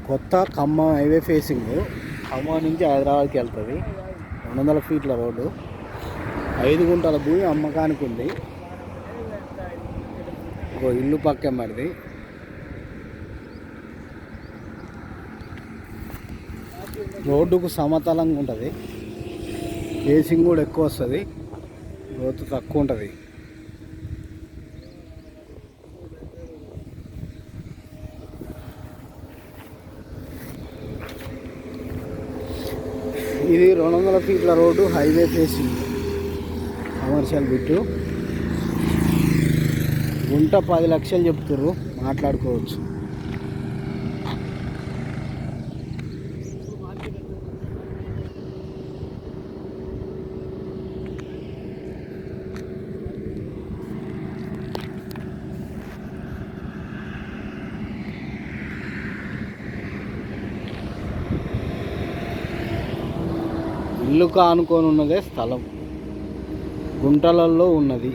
కొత్త Khammam highway facing. Khammam నుంచి హైదరాబాద్కి వెళ్తుంది. 200 ఫీట్ల రోడ్డు. 5 గుంటల భూమి అమ్మకానికి ఉంది. ఒక ఇల్లు పక్కే మరిది. రోడ్డుకు సమతలంగా ఉంటుంది. ఫేసింగ్ కూడా ఎక్కువ వస్తుంది, లోతు తక్కువ ఉంటుంది. ఇది 200 ఫీట్ల road, highway facing, commercial bit. గుంట 10 లక్షలు చెప్తుర్రు, మాట్లాడుకోవచ్చు. ఇల్లు కానుకొని ఉన్నదే స్థలం, గుంటలలో ఉన్నది.